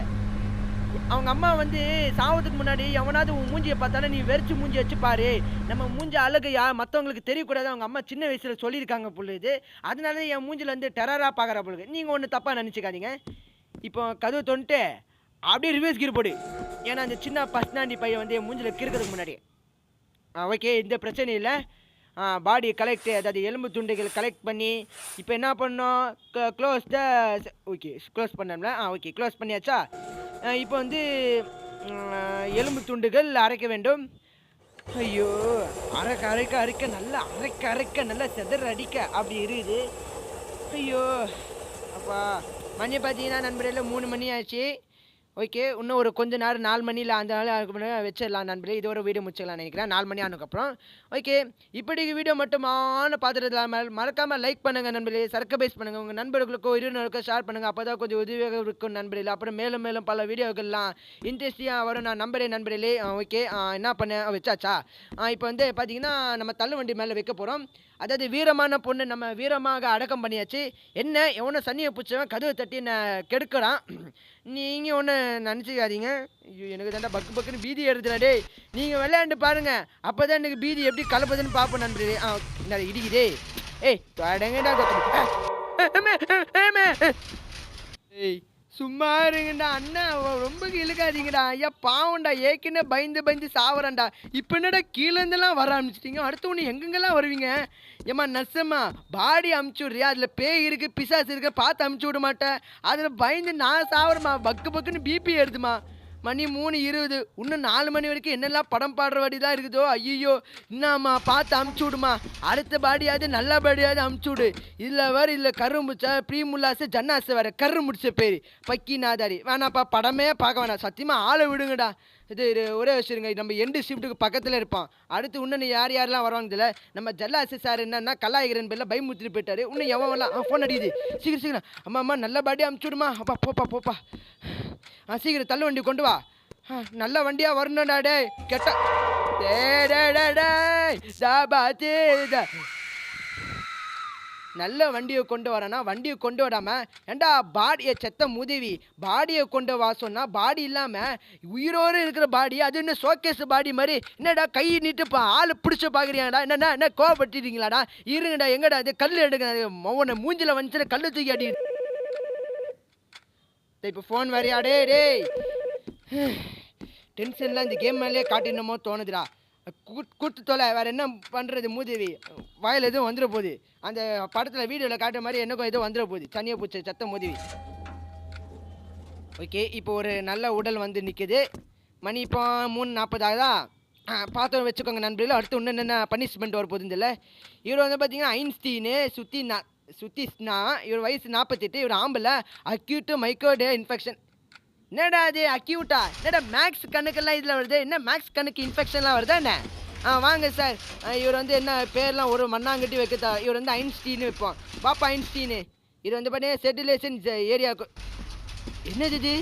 அவங்க அம்மா வந்து சாவதுக்கு முன்னாடி எவனாவது உன் மூஞ்சியை பார்த்தாலும் நீ வெறிச்சு மூஞ்சி வச்சு பாரு, நம்ம மூஞ்சி அழகையா மற்றவங்களுக்கு தெரியக்கூடாது. அவங்க அம்மா சின்ன வயசில் சொல்லியிருக்காங்க பொழுது. அதனால என் மூஞ்சில் வந்து டெரராக பார்க்குற பொழுது நீங்கள் ஒன்று தப்பாக நினச்சிக்காதீங்க. இப்போ கதவு தொண்டுட்டு அப்படியே ரிவர்ஸ் கீர் போடு. ஏன்னா அந்த சின்ன பர்சனாலிட்டி பையன் வந்து என் மூஞ்சில் கிறுக்கிறதுக்கு முன்னாடி. ஓகே இந்த பிரச்சனை இல்லை. பாடி கலெக்ட், அதாவது எலும்பு துண்டுகள் கலெக்ட் பண்ணி இப்போ என்ன பண்ணோம்? Close the. ஓகே க்ளோஸ் பண்ணோம்ல. ஓகே க்ளோஸ் பண்ணியாச்சா? இப்போ வந்து எலும்பு துண்டுகள் அரைக்க வேண்டும். ஐயோ அரைக்க நல்லா அரைக்க நல்லா செதற அடிக்க அப்படி இருக்குது. ஐயோ அப்பா மணி பார்த்தீங்கன்னா நண்பர்களே 3 மணி ஆச்சு. ஓகே இன்னும் ஒரு கொஞ்ச நேரம் 4 மணியில் அந்த நாள் வச்சிடலாம் நண்பர்களே. இதோட வீடியோ முடிச்சிடலாம்னு நினைக்கிறேன் 4 மணி ஆனதுக்கப்புறம். ஓகே இப்படிக்கு வீடியோ மட்டுமான பார்த்துட்டு இல்லாமல் மறக்காமல் லைக் பண்ணுங்கள் நண்பர்களே. சப்ஸ்கிரைப் பண்ணுங்கள். உங்கள் நண்பர்களுக்கோ இருநருக்கோ ஷேர் பண்ணுங்கள். அப்போ தான் கொஞ்சம் உதவியாக இருக்கும் நண்பர்களே. அப்புறம் மேலும் பல வீடியோக்கள்லாம் இன்ட்ரெஸ்டிங்காக வரும். நான் நண்பர்களே. ஓகே என்ன பண்ண வச்சாச்சா? இப்போ வந்து பார்த்தீங்கன்னா நம்ம தள்ளு வண்டி மேலே வைக்க போகிறோம். அதாவது வீரமான பொண்ணு நம்ம வீரமாக அடக்கம் பண்ணியாச்சு. என்ன எவனோ சன்னியை பிடிச்சவன் கதவை தட்டி நான் கெடுக்கிறான். நீங்கள் ஒன்று நினச்சிக்காதீங்க. ஐயோ எனக்கு தாண்டா பக்குன்னு பீதி எடுத்துடா. டேய் நீங்கள் விளையாண்டு பாருங்கள், அப்போ தான் எனக்கு பீதி எப்படி கலப்புதுன்னு பார்ப்போம் நண்பர்களே. என்ன இடிக்குதே? ஏய் தொடங்கடா. ஏய் சும்மா இருங்கடா அண்ணா, ரொம்ப இழுக்காதீங்கடா. ஐயா பாவம்டா, ஏற்கனவே பயந்து சாவறான்டா. இப்போ என்னடா கீழேருந்தெல்லாம் வர ஆரம்பிச்சிட்டிங்க? அடுத்த ஒன்று எங்கெங்கெல்லாம் வருவீங்க? ஏம்மா நர்ஸம்மா பாடி அமுச்சு விட்றியா? அதில் பேய் இருக்குது பிசாசு இருக்குது பார்த்து அமுச்சு விட மாட்டேன். அதில் பயந்து நான் சாவறேம்மா. பக்குன்னு பிபி எடுதுமா. மணி 3:20. இன்னும் 4 மணி வரைக்கும் என்னெல்லாம் படம் பாடுற வாடி தான் இருக்குதோ. ஐயோ என்னம்மா பார்த்து அமுச்சு விடுமா. அடுத்த பாடியாவது நல்ல பாடியாவது அமுச்சு விடு. இதில் வேறு இல்லை கரு முடிச்சா ப்ரீமுல்லாசு ஜன்னாசு வேறு கரு முடிச்ச பேர் பக்கி நாதாரி. வேணாப்பா படமே பார்க்க வேணாம் சத்தியமாக. ஆளை விடுங்கடா. இது ஒரே வச்சுருங்க. நம்ம எண்டு ஷிஃப்ட்டுக்கு பக்கத்தில் இருப்பான். அடுத்து இன்னும் யாரெல்லாம் வருவாங்க இதில். நம்ம ஜல்லாசு சார் என்னன்னா கலாய்கிறன் பேரில் பயமுத்திட்டு போயிட்டாரு. இன்னும் எவன்லாம் ஃபோன் அடிக்குது. சீக்கிரம் அம்மா நல்ல பாடி அமுச்சு விடுமா. அப்பா போப்பா சீக்கிரம் தள்ளு வண்டி கொண்டு வா. நல்ல வண்டியாக வரணும்டா. டே கெட்ட நல்ல வண்டியை கொண்டு வரேன்னா வண்டியை கொண்டு வராமல் ஏண்டா பாடியை செத்த முதிவி பாடியை கொண்டு வா சொன்னால் பாடி இல்லாமல் உயிரோடு இருக்கிற பாடி அது இன்னும் ஷோகேஸ் பாடி மாதிரி என்னடா கை நீட்டுப்பா ஆள் பிடிச்ச பார்க்குறீங்கடா. என்ன கோவப்பட்டுட்டீங்களாடா? இருங்கடா எங்கடா அது கல் எடுங்க. மொவனை மூஞ்சில் வந்துச்சுன்னா கல் தூக்கி அடி. இப்போ ஃபோன் வரையா? டேய் டென்ஷன்லாம் இந்த கேம் மேலே காட்டினமோ தோணுதுடா. கூட்டு தொலை வேறு என்ன பண்ணுறது? மூதேவி வாயில் எதுவும் வந்துட போகுது. அந்த படத்தில் வீடியோவில் காட்டுற மாதிரி எனக்கும் எதுவும் வந்துட போகுது. தனியாக பூச்ச சத்த மூதேவி. ஓகே இப்போ ஒரு நல்ல உடல் வந்து நிற்குது. மணி இப்போ 3:40 ஆகுதா? பார்த்து வச்சுக்கோங்க நண்பர்களே. அடுத்து இன்னும் என்னென்ன பனிஷ்மெண்ட் வர போகுதுன்னு இல்லை. இவர் வந்து பார்த்தீங்கன்னா ஐன்ஸ்டீனு சுத்திஸ்னா. இவர் வயசு 48. இவர் ஆம்பளை. Acute மைக்ரோடே infection. என்னடா அது அக்யூட்டா? என்னடா மேக்ஸ் கணக்கெல்லாம் இதில் வருது? என்ன மேக்ஸ் கணக்கு இன்ஃபெக்ஷன்லாம் வருதா என்ன? வாங்க சார். இவர் வந்து என்ன பேர்லாம் ஒரு மண்ணாங்கட்டி வைக்கத்தா, இவர் வந்து ஐன்ஸ்டீன் வைப்போம். பாப்பா ஐன்ஸ்டீனு. இது வந்து பார்த்தீங்கன்னா செட்டிலேஷன் ஏரியாவுக்கு. என்னது இது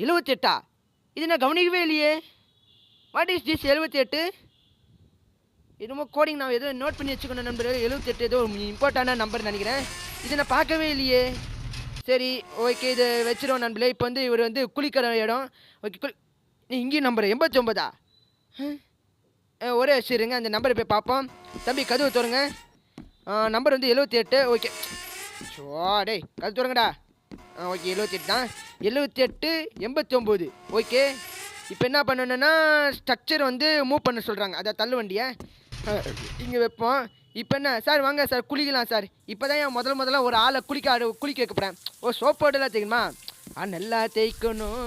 78? இது நான் கவனிக்கவே இல்லையே. What is this 78? என்னமோ கோடிங் நான் ஏதோ நோட் பண்ணி வச்சுக்கணும் நம்பர். 78 ஏதோ இம்பார்ட்டண்டான நம்பர் நினைக்கிறேன். இதை நான் பார்க்கவே இல்லையே. சரி ஓகே, இதை வச்சிருவோம் நண்பர்களே. இப்போ வந்து இவர் வந்து குளிக்கிற இடம். ஓகே இங்கேயும் நம்பர் 89. ஒரே வச்சுருங்க, அந்த நம்பரை போய் பார்ப்போம். தம்பி கதவு திறங்க. நம்பர் வந்து 78. ஓகே ஸோ டேய் கதவு திறங்கடா. ஓகே 78 தான். 78 89. ஓகே இப்போ என்ன பண்ணணுன்னா ஸ்ட்ரக்சர் வந்து மூவ் பண்ண சொல்கிறாங்க. அதை தள்ளு வண்டியை இங்கே வைப்போம். இப்போ என்ன சார் வாங்க சார் குளிக்கலாம் சார். இப்போ தான் என் முதல்ல ஒரு ஆளை குளிக்க வைக்க போகிறேன். சோப்போடலாம் தெரியுமா? நல்லா தேய்க்கணும்,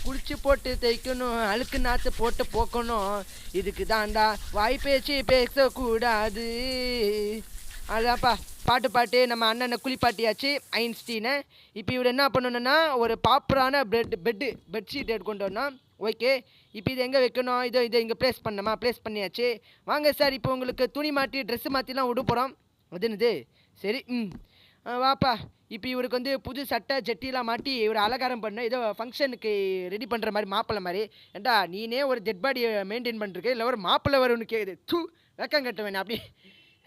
குளிச்சு போட்டு தேய்க்கணும், அழுக்கு நாற்று போட்டு போக்கணும். இதுக்கு தான்டா வாய் பேச்சு பேசக்கூடாது. அதான்ப்பா பாட்டு நம்ம அண்ணனை குளிப்பாட்டியாச்சு ஐன்ஸ்டீனை. இப்போ இவர் என்ன பண்ணணுன்னா ஒரு ப்ராப்பரான பெட்ஷீட் எடுத்துட்டு வரணும். ஓகே இப்போ இது எங்கே வைக்கணும்? இதை இங்கே ப்ளேஸ் பண்ணியாச்சு. வாங்க சார் இப்போ உங்களுக்கு துணி மாட்டி ட்ரெஸ்ஸு மாற்றிலாம் விட போகிறோம். அதுன்னுது சரி வாப்பா. இப்போ இவருக்கு வந்து புது சட்டை ஜட்டிலாம் மாட்டி இவர் அலங்காரம் பண்ண ஏதோ ஃபங்க்ஷனுக்கு ரெடி பண்ணுற மாதிரி மாப்பிள்ளை மாதிரி. ஏண்டா நீனே ஒரு டெட் பாடியை மெயின்டைன் பண்ணுறக்கு இல்லை ஒரு மாப்பிள்ளை வரும்னு கேட்குது. வெக்கம் கட்டுவேன் அப்படி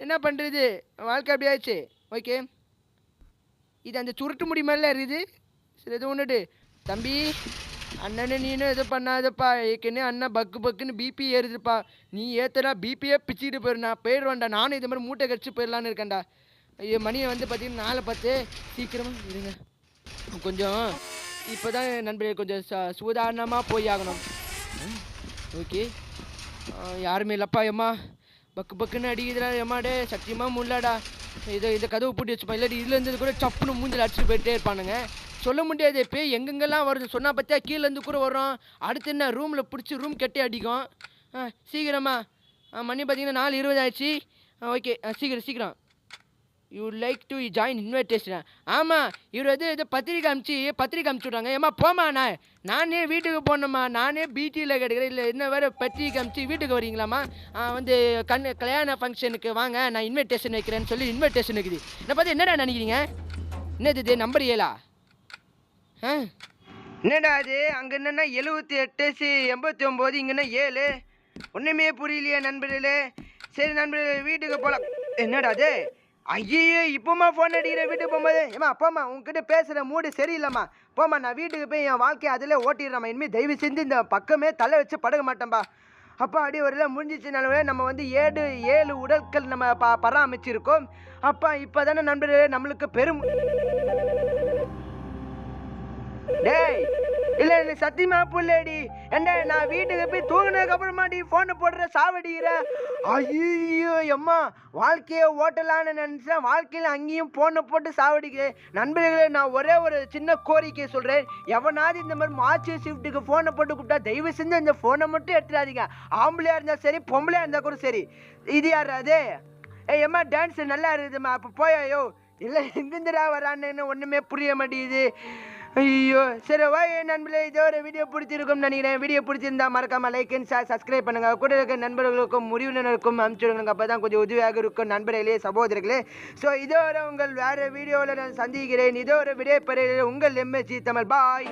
என்ன பண்ணுறது, வாழ்க்கை அப்படி ஆயிடுச்சு. ஓகே இது அந்த சுருட்டு முடி மாதிரிலாம் இருக்குது. சரி எது ஒன்றுடு தம்பி அண்ணனு நீனும் எதுவும் பண்ணாதப்பா. ஏற்கனவே அண்ணன் பக்குன்னு பிபி ஏறுதுப்பா. நீ ஏற்றனா பிபியே பிச்சுட்டு போயிருந்தா போயிடுவான்டா. நானும் இது மாதிரி மூட்டை கடிச்சு போயிடலான்னு இருக்கேன்டா. ஐயோ மணியை வந்து பார்த்தீங்கன்னா 4:10. சீக்கிரமாக இருங்க கொஞ்சம். இப்போ தான் நண்பர்கள் கொஞ்சம் சுதாரணமாக போய் ஆகணும். ஓகே யாருமே இல்லைப்பா. எம்மா பக்குன்னு அடிக்குதுடா. எம்மாடே சத்தியமாக முல்லாடா. இதை கதவு பூட்டி வச்சுப்பா. இல்லாட்டி இதில் இருந்தது கூட சப்புன்னு மூஞ்சில் அடிச்சுட்டு போயிட்டே இருப்பானுங்க. சொல்ல முடியாது பேய் எங்கெங்கெல்லாம் வருது. சொன்னால் பார்த்தியா கீழேருந்து கூட வரும். அடுத்து என்ன ரூமில் பிடிச்சி ரூம் கட்டி அடிக்கும். சீக்கிரமா மணி பார்த்தீங்கன்னா 4:20 ஆயிடுச்சு. ஓகே சீக்கிரம் you like to join invitation. ஆமாம் இவர் வந்து ஏதோ பத்திரிக்கை அனுப்பிச்சி விட்றாங்க. ஏம்மா போமா நானே வீட்டுக்கு போனோம்மா. நானே பிடியில் கிடைக்கிறேன். இல்லை என்ன வேறு பத்திரிக்கை அனுப்பிச்சி வீட்டுக்கு வரீங்களாம்மா? வந்து கல்யாண ஃபங்க்ஷனுக்கு வாங்க நான் இன்விடேஷன் வைக்கிறேன்னு சொல்லி இன்விடேஷன் இருக்குது. என்னை பார்த்து என்னடா நினைக்கிறீங்க? என்னது இது நம்பர் 7? என்னடா அது அங்கே என்னென்னா 78 89 இங்கன்னா 7. ஒன்றுமே புரியலையே நண்பர்களே. சரி நண்பர்களே வீட்டுக்கு போகலாம். என்னடா அது? ஐயோ இப்போம்மா ஃபோன் அடிக்கிற வீட்டுக்கு போகும்போது. ஏம்மா போம்மா உங்ககிட்ட பேசுகிற மூடு சரியில்லைம்மா. போம்மா நான் வீட்டுக்கு போய் என் வாழ்க்கையை அதில் ஓட்டிடுறேம்மா. இனிமேல் தயவு செஞ்சு இந்த பக்கமே தலை வச்சு படுக்க மாட்டேன்பா. அப்பா அடி ஒரு முடிஞ்சிச்சுனாலே நம்ம வந்து 7 உடல்கள் நம்ம பராமரிச்சிருக்கோம். அப்பா இப்போ தானே நண்பர்களே நம்மளுக்கு பெரும் டேய் இல்லை இல்லை சத்தியமா புள்ளடி. ஏண்டா நான் வீட்டுக்கு போய் தூங்கினதுக்கு அப்புறமாடி ஃபோனை போடுற சாவடிக்கிற. ஐயோ அம்மா வாழ்க்கையை ஓட்டலான்னு நினச்சேன். வாழ்க்கையில் அங்கேயும் ஃபோனை போட்டு சாவடிக்கிறேன். நண்பர்களே நான் ஒரே ஒரு சின்ன கோரிக்கை சொல்கிறேன். எவனாவது இந்த மாதிரி மார்ச் ஷிஃப்ட்டுக்கு ஃபோனை போட்டு கூப்பிட்டா தயவு செஞ்சு அந்த ஃபோனை மட்டும் எடுத்துடாதீங்க. ஆம்பளையாக இருந்தால் சரி பொம்பளையாக இருந்தால் கூட சரி. இது யார் அது? ஏம்மா டான்ஸ் நல்லா இருக்குதும்மா. அப்போ போயாயோ இல்லை எங்கேருந்துடா வரான்னு ஒன்றுமே புரிய மாட்டேங்குது. ஐயோ சரி ஓகே நண்பர்களே இதோ ஒரு வீடியோ பிடிச்சிருக்கும்னு நினைக்கிறேன். வீடியோ பிடிச்சிருந்தா மறக்காமல் லைக் அண்ட் ஷேர் சப்ஸ்கிரைப் பண்ணுங்கள். கூட இருக்க நண்பர்களுக்கும் உறவினருக்கும் அனுப்பிச்சுடுங்க. அப்போ தான் கொஞ்சம் உதவியாக இருக்கும் நண்பர்களே சகோதரர்களே. ஸோ இதோட உங்கள் வேறு வீடியோவில் நான் சந்திக்கிறேன். இதோ ஒரு விடைபெறுகிறேன் உங்கள் எம்எஸ்சி தமிழ். பாய்.